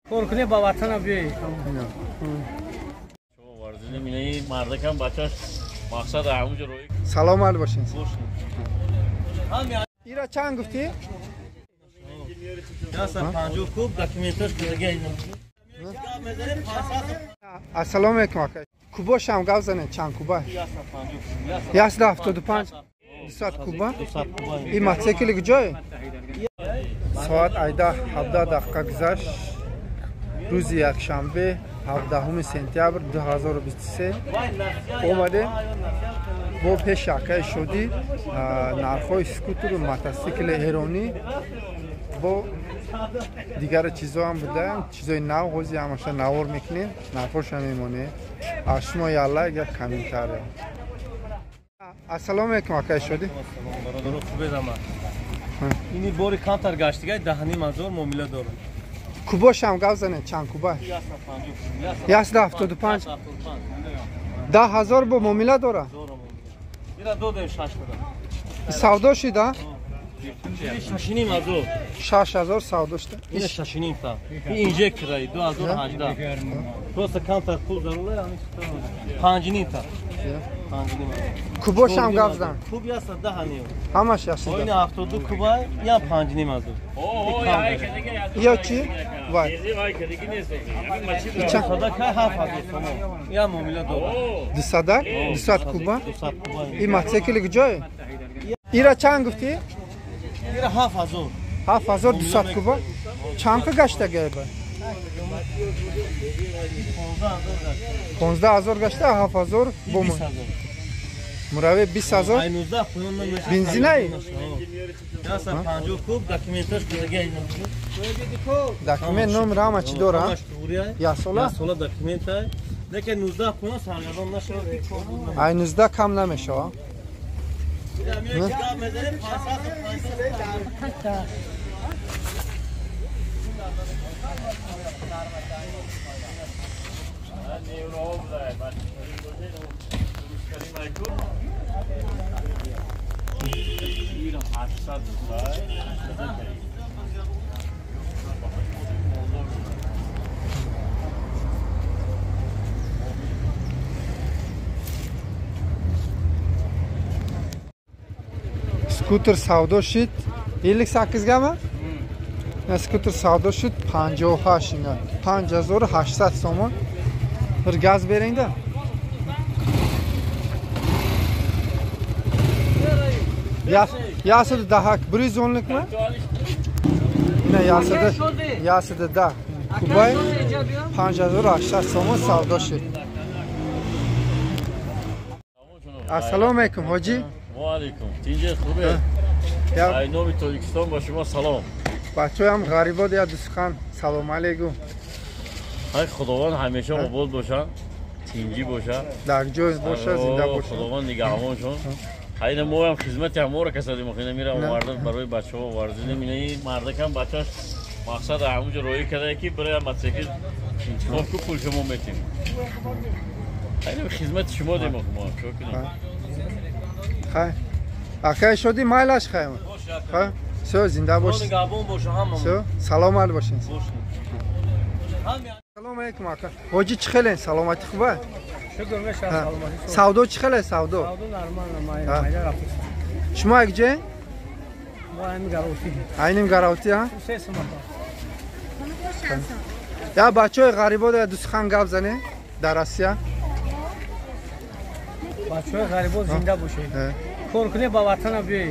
Korkune bavatana bir. Salom albaşınız. İra çan gufti? Assalomu alaykum aka. Kuba sham gavzane çan kuba. Yasda 75 200 kuba. İ motosikli joy. Saat ayda 17 dakika guzashт. Ruzi yakshanbe 17 sentyabr 2023 اومده با پیشاکه شدی نرخ‌های اسکوتر و موتورسیکل ایرانی با دیگر چیزا هم بودن چیزای نو خوزی همش نوار میکنیم نرخش هم میمونه شما یالله اگر کمی تره السلام علیکم آقای شدی خوبه زمان اینی باری کانتر گشتیگه دهنی منظور مومیله داره کوباش هم گوزنه چند کوبا یاسده 75 10,000 با مومیله داره اینا دو دیم 6 داره سودا شده شاشینیم از او 6,000 سودا شده این شاشینیم تا این انجکترای 2018 просто کانتر پول ضروره پنج نیم تا کوباش هم گوزن خوب یاست دهنی همش یاسده این 72 کوبا یا پنج نیم از او یا چی وای صدق هفت یا مومیله داره دو صدق 200 کوبا این موتورسیکل کجای ایرا چند گفتی ایرا 7000 7200 کوبا چند که گشته گیبه 15,000 گشته 7000 بوم مراوی 20,000 بنزین ای یاسا 50 کوب داکیومنتش کدگی داکیومنت نمره هم چی داره یا سولا داکیومنت ای لیکن 19 پونا سرگردان نشه ای 19 کم نمیشه سکوتر سودا شد 58 گمه سکوتر سودا شد 58 اینا 5800 سوم bir gaz verin de yasada daha 110'lık mı? Ne yasada da Kubay 5800 so'm savdo shud. Assalomu alaykum hoji. Va alaykum. Tinje خوبه. Ay nomi Tojikiston ba shuma salom. Bachayam g'aribot ya do'stxon. Salom alaykum. Ay Xudovand hamisha obod boshan. Tinji bosha. Dar joy bosha, zinda bosha. Xudovand nigahmonshon. Hayne mo ham xizmat hamora kasadi mokhina mira omardan baroy bachao warzini minai mardakam bachash maqsad amuj ro'yi kada ki برای motosikl intikhab ko pul shoma metim. Hayne xizmat shoma demo mo shu kunam. Hay. Akay shodi maylash khaym. Ha? Sö zinda bosh. Nigahbon bosh hamma. Sö salom al boshin. Assalomu alaykum aka. Hoji chiqeling, salomati xuba? Shukr va salomati. Savdo chiqeling, savdo. Savdo normal, mayda rafis. Shuma gje? Aynim garovti. Aynim garovti ha? Ses mata. Ya bachoy g'aribot ya do'stxon gap zane dar Rossiya. Bachoy g'aribot zinda bo'shay. Korkune bavatana biy.